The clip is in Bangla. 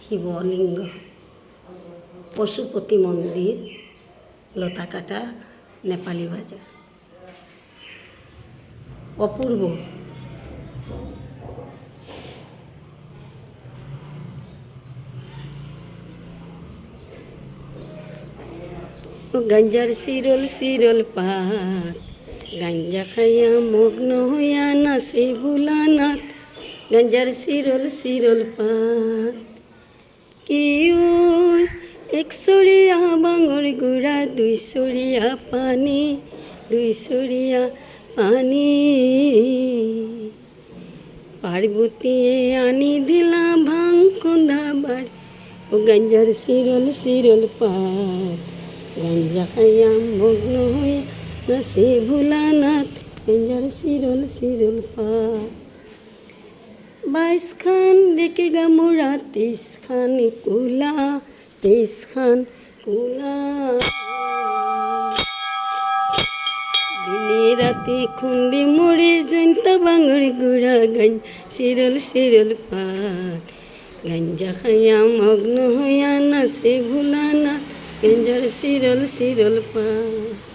শিবলিঙ্গ, পশুপতি মন্দির, লতাকাটা, নেপালি বাজার। অপূর্ব। গাঞ্জার শিরল শিরল পাত, গাঞ্জা খাইয়া মগ্ন হইয়া নাচে ভোলানাথ। গাঞ্জার শিরল শিরল পাত, কি ওই এক সরিয়া বাঙর গুড়া, দুই সরিয়া পানি, দুই সরিয়া পানি। পার্বতী আনি দিলা ভাং খোঁদা বাড়ি, ও গাঞ্জার শিরল শিরল পাত, গাঞ্জা খাইয়া মগ্ন হইয়া নাচে ভোলানাথ। গাঞ্জার শিরল শিরল পাত। 22 খান ডেকে গামোরা, 23 খান কুলা, 23 খান কুলা। দিনে রাতে খুন্দি মোড়ে জৈন্তা বাঙর গুড়া, গাঞ্জা শিরল শিরল পাত, গাঞ্জা খাইয়া মগ্ন হইয়া নাচে ভোলানাথ। গাঞ্জার শিরল শিরল পাত।